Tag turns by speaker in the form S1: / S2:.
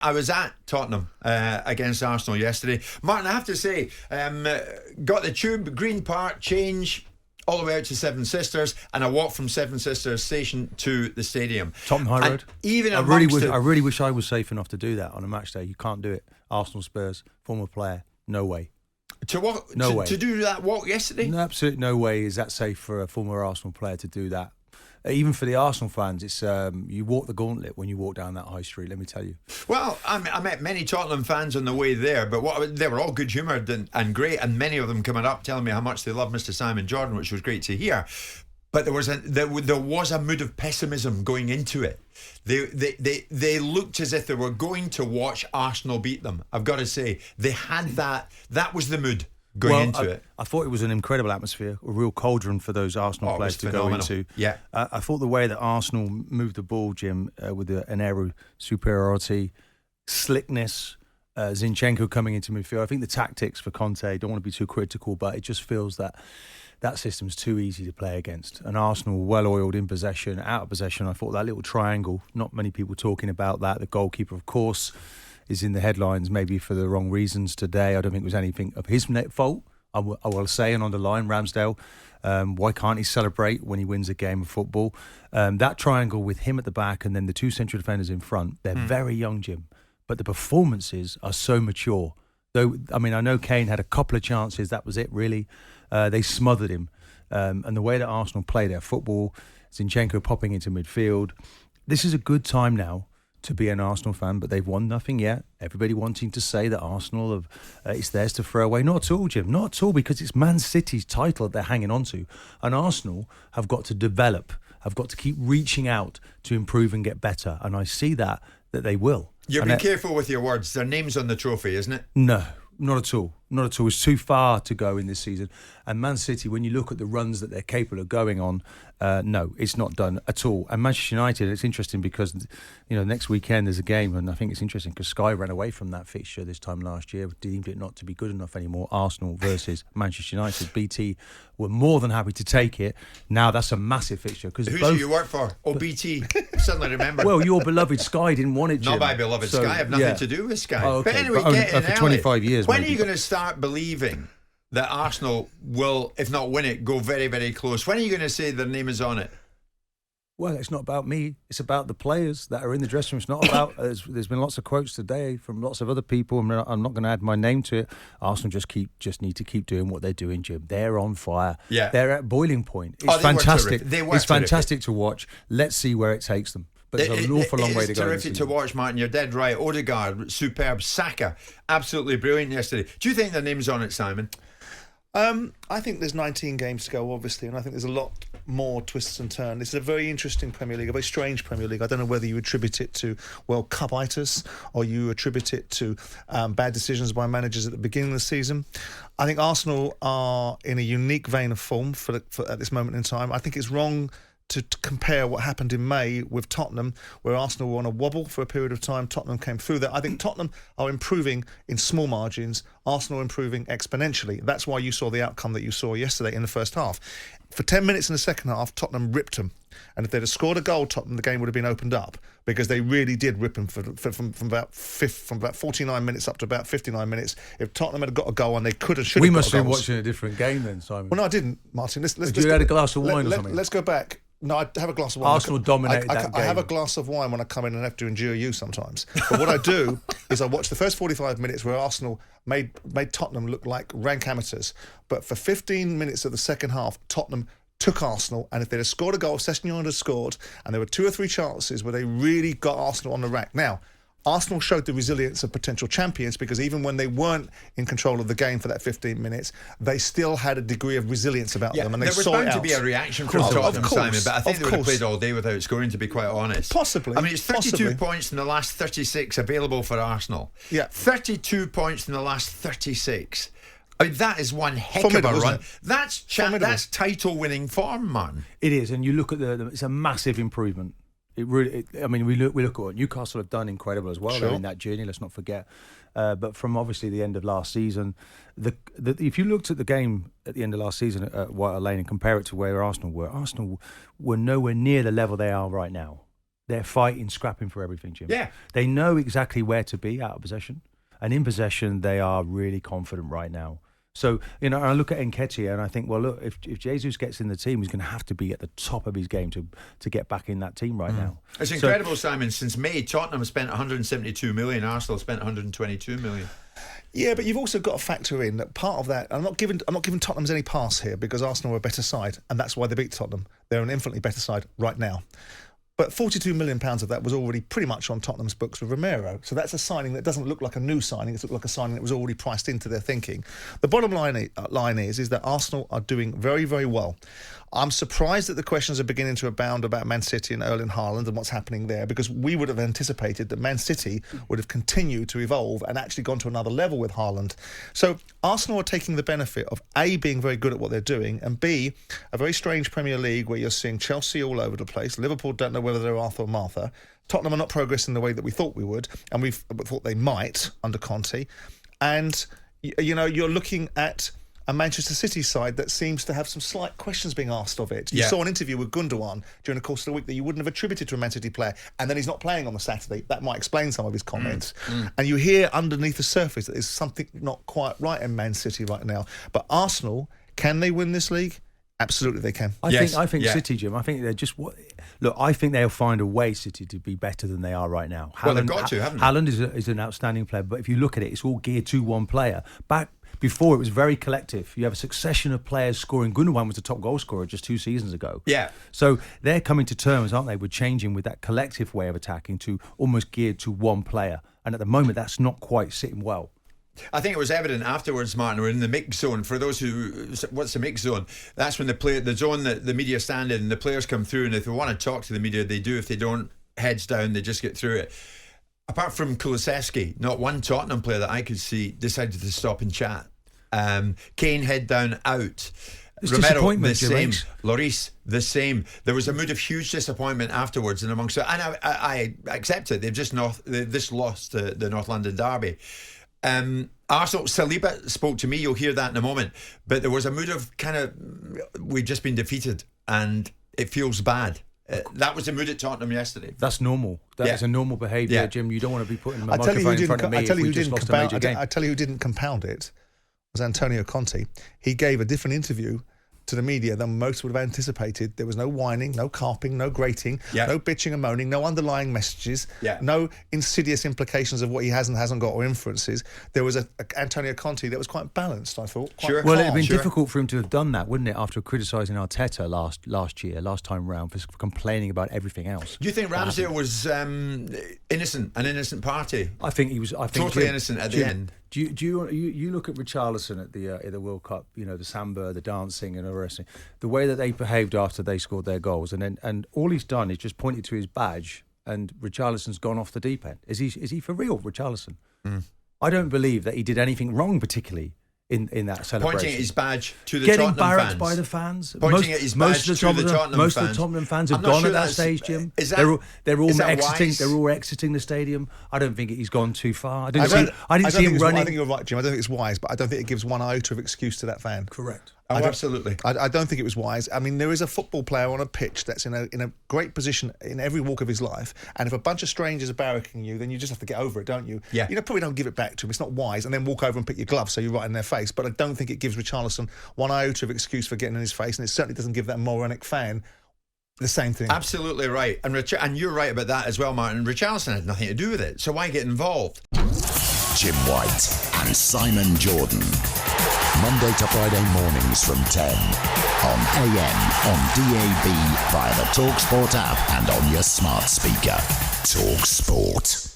S1: I was at Tottenham against Arsenal yesterday. Martin, I have to say, got the tube, Green Park, change all the way out to Seven Sisters, and I walked from Seven Sisters station to the stadium.
S2: Tottenham High Road.
S1: Even
S2: I really wish I was safe enough to do that on a match day. You can't do it. Arsenal, Spurs, former player, no way.
S1: To walk?
S2: No way.
S1: To do that walk yesterday?
S2: No, absolutely no way is that safe for a former Arsenal player to do that. Even for the Arsenal fans, it's you walk the gauntlet when you walk down that high street, let me tell you.
S1: Well, I met many Tottenham fans on the way there, but they were all good-humoured and great, and many of them coming up telling me how much they love Mr. Simon Jordan, which was great to hear. But there was a mood of pessimism going into it. They looked as if they were going to watch Arsenal beat them. I've got to say, they had that. That was the mood going into it.
S2: I thought it was an incredible atmosphere, a real cauldron for those Arsenal players to go into.
S1: Yeah.
S2: I thought the way that Arsenal moved the ball, Jim, with an air of superiority, slickness, Zinchenko coming into midfield. I think the tactics for Conte, don't want to be too critical, but it just feels that system's too easy to play against. And Arsenal well-oiled in possession, out of possession. I thought that little triangle, not many people talking about that. The goalkeeper, of course, is in the headlines maybe for the wrong reasons today. I don't think it was anything of his fault, I will say, and on the line, Ramsdale. Why can't he celebrate when he wins a game of football? That triangle with him at the back and then the two central defenders in front, they're very young, Jim, but the performances are so mature. Though, I mean, I know Kane had a couple of chances, that was it really. They smothered him. And the way that Arsenal play their football, Zinchenko popping into midfield, this is a good time now to be an Arsenal fan, but they've won nothing yet. Everybody wanting to say that Arsenal have it's theirs to throw away. Not at all, Jim. Not at all, because it's Man City's title that they're hanging on to. And Arsenal have got to develop, have got to keep reaching out to improve and get better. And I see that they will.
S1: You're being careful with your words. Their name's on the trophy, isn't it?
S2: No, not at all. Not at all. It's too far to go in this season. And Man City, when you look at the runs that they're capable of going on, no, it's not done at all. And Manchester United, it's interesting because, next weekend there's a game, and I think it's interesting because Sky ran away from that fixture this time last year, deemed it not to be good enough anymore. Arsenal versus Manchester United. BT were more than happy to take it. Now that's a massive fixture.
S1: Who do you work for? Oh, BT. Suddenly remember.
S2: Well, your beloved Sky didn't want it, Jim.
S1: Not my beloved Sky. I have nothing to do with Sky.
S2: Oh, okay.
S1: But anyway,
S2: for 25 years.
S1: When are you going to start believing that Arsenal will, if not win it, go very, very close? When are you going to say their name is on it?
S2: Well, it's not about me. It's about the players that are in the dressing room. It's not about... there's been lots of quotes today from lots of other people. I'm not going to add my name to it. Arsenal just need to keep doing what they're doing, Jim. They're on fire. Yeah. They're at boiling point. It's fantastic. It's fantastic to watch. Let's see where it takes them. But there's an awful long way to go.
S1: It's terrific to watch, Martin. You're dead right. Odegaard, superb. Saka, absolutely brilliant yesterday. Do you think their name's on it, Simon?
S3: I think there's 19 games to go, obviously, and I think there's a lot more twists and turns. It's a very interesting Premier League, a very strange Premier League. I don't know whether you attribute it to World Cup-itis or you attribute it to bad decisions by managers at the beginning of the season. I think Arsenal are in a unique vein of form for at this moment in time. I think it's wrong to compare what happened in May with Tottenham, where Arsenal were on a wobble for a period of time. Tottenham came through that. I think Tottenham are improving in small margins, Arsenal improving exponentially. That's why you saw the outcome that you saw yesterday in the first half. For 10 minutes in the second half, Tottenham ripped them. And if they'd have scored a goal, Tottenham, the game would have been opened up, because they really did rip them from about 49 minutes up to about 59 minutes. If Tottenham had got a goal, and they should have got a goal.
S2: We must have been watching a different game then, Simon.
S3: Well, no, I didn't, Martin.
S2: You had a glass of wine or something?
S3: Let's go back. No, I have a glass of wine.
S2: Arsenal dominated that game.
S3: I have a glass of wine when I come in and have to endure you sometimes. But what I do is I watch the first 45 minutes where Arsenal made Tottenham look like rank amateurs. But for 15 minutes of the second half, Tottenham took Arsenal, and if they'd have scored a goal, Sessegnon had scored, and there were 2 or 3 chances where they really got Arsenal on the rack. Now, Arsenal showed the resilience of potential champions, because even when they weren't in control of the game for that 15 minutes, they still had a degree of resilience about them, and they saw it out.
S1: There was bound to be a reaction from Tottenham, Simon, but I think they would have played all day without scoring, to be quite honest.
S3: Possibly.
S1: I mean, it's 32 points in the last 36 available for Arsenal.
S3: Yeah.
S1: 32 points in the last 36. I mean, that is one heck of a run. That's title-winning form, man.
S2: It is, and you look at it's a massive improvement. It really. We look at what Newcastle have done, incredible as well. Sure. They're in that journey. Let's not forget. But from obviously the end of last season, if you looked at the game at the end of last season at White Hart Lane and compare it to where Arsenal were nowhere near the level they are right now. They're fighting, scrapping for everything, Jim.
S1: Yeah.
S2: They know exactly where to be out of possession. And in possession, they are really confident right now. So, I look at Nketiah and I think, well, look, if Jesus gets in the team, he's going to have to be at the top of his game to get back in that team right now.
S1: It's incredible, Simon. Since May, Tottenham spent 172 million, Arsenal spent 122 million.
S3: Yeah, but you've also got to factor in that part of that. I'm not giving Tottenham's any pass here because Arsenal are a better side, and that's why they beat Tottenham. They're an infinitely better side right now. But £42 million of that was already pretty much on Tottenham's books with Romero. So that's a signing that doesn't look like a new signing. It looks like a signing that was already priced into their thinking. The bottom line is that Arsenal are doing very, very well. I'm surprised that the questions are beginning to abound about Man City and Erling Haaland and what's happening there, because we would have anticipated that Man City would have continued to evolve and actually gone to another level with Haaland. So Arsenal are taking the benefit of A, being very good at what they're doing, and B, a very strange Premier League where you're seeing Chelsea all over the place. Liverpool don't know whether they're Arthur or Martha. Tottenham are not progressing the way that we thought we would, and we thought they might under Conte. And, you're looking at a Manchester City side that seems to have some slight questions being asked of it. You saw an interview with Gundogan during the course of the week that you wouldn't have attributed to a Man City player, and then he's not playing on the Saturday. That might explain some of his comments. And you hear underneath the surface that there's something not quite right in Man City right now. But Arsenal, can they win this league? Absolutely, they can.
S2: I think City, Jim. I think they're just look. I think they'll find a way, City, to be better than they are right now.
S1: Well, they've got to, haven't they?
S2: Haaland is an outstanding player, but if you look at it, it's all geared to one player. Back before, it was very collective. You have a succession of players scoring. Gundogan was the top goal scorer just 2 seasons ago.
S1: Yeah.
S2: So they're coming to terms, aren't they, with changing with that collective way of attacking to almost geared to one player. And at the moment, that's not quite sitting well.
S1: I think it was evident afterwards, Martin, we're in the mix zone. For those what's the mix zone? That's when the zone that the media stand in, the players come through, and if they want to talk to the media, they do. If they don't, heads down, they just get through it. Apart from Kulusevski, not one Tottenham player that I could see decided to stop and chat. Kane head down out.
S2: It's
S1: Romero the same.
S2: Erik.
S1: Lloris the same. There was a mood of huge disappointment afterwards and amongst it, and I accept it. They've just lost the North London derby. Arsenal, Saliba spoke to me, you'll hear that in a moment, but there was a mood of we've just been defeated and it feels bad. That was the mood at Tottenham yesterday.
S2: That's normal. That's a normal behaviour, Jim. You don't want to be putting my
S3: I tell you
S2: microphone in front of me if we just lost a major game.
S3: I tell you who didn't compound it was Antonio Conte. He gave a different interview to the media than most would have anticipated. There was no whining, no carping, no grating, no bitching and moaning, no underlying messages, no insidious implications of what he has and hasn't got or inferences. There was a Antonio Conte that was quite balanced, I thought.
S1: Sure.
S2: Well, it'd been difficult for him to have done that, wouldn't it, after criticising Arteta last time round for complaining about everything else.
S1: Do you think Ramsdale was innocent, an innocent party?
S2: I think he was.
S1: Totally innocent at the end.
S2: Do you look at Richarlison at the World Cup? The samba, the dancing, and the wrestling. The way that they behaved after they scored their goals, and all he's done is just pointed to his badge, and Richarlison's gone off the deep end. Is he for real, Richarlison? I don't believe that he did anything wrong, particularly in that celebration.
S1: Pointing at his badge to the
S2: Getting
S1: Tottenham
S2: barracked
S1: fans.
S2: by the fans.
S1: Pointing at his badge to the Tottenham fans.
S2: Most of the Tottenham fans have gone at that stage, Jim. They're all exiting. They're all exiting the stadium. I don't think he's gone too far. I didn't see him running.
S3: I think you're right, Jim. I don't think it's wise, but I don't think it gives one iota of excuse to that fan.
S2: Correct.
S1: Absolutely.
S3: I don't think it was wise. I mean, there is a football player on a pitch that's in a great position in every walk of his life, and if a bunch of strangers are barracking you, then you just have to get over it, don't you?
S1: Yeah.
S3: Probably don't give it back to him. It's not wise, and then walk over and pick your gloves so you're right in their face. But I don't think it gives Richarlison one iota of excuse for getting in his face, and it certainly doesn't give that moronic fan the same thing.
S1: Absolutely right. And you're right about that as well, Martin. Richarlison had nothing to do with it, so why get involved?
S4: Jim White and Simon Jordan. Monday to Friday mornings from 10 on AM, on DAB, via the talkSPORT app and on your smart speaker. talkSPORT.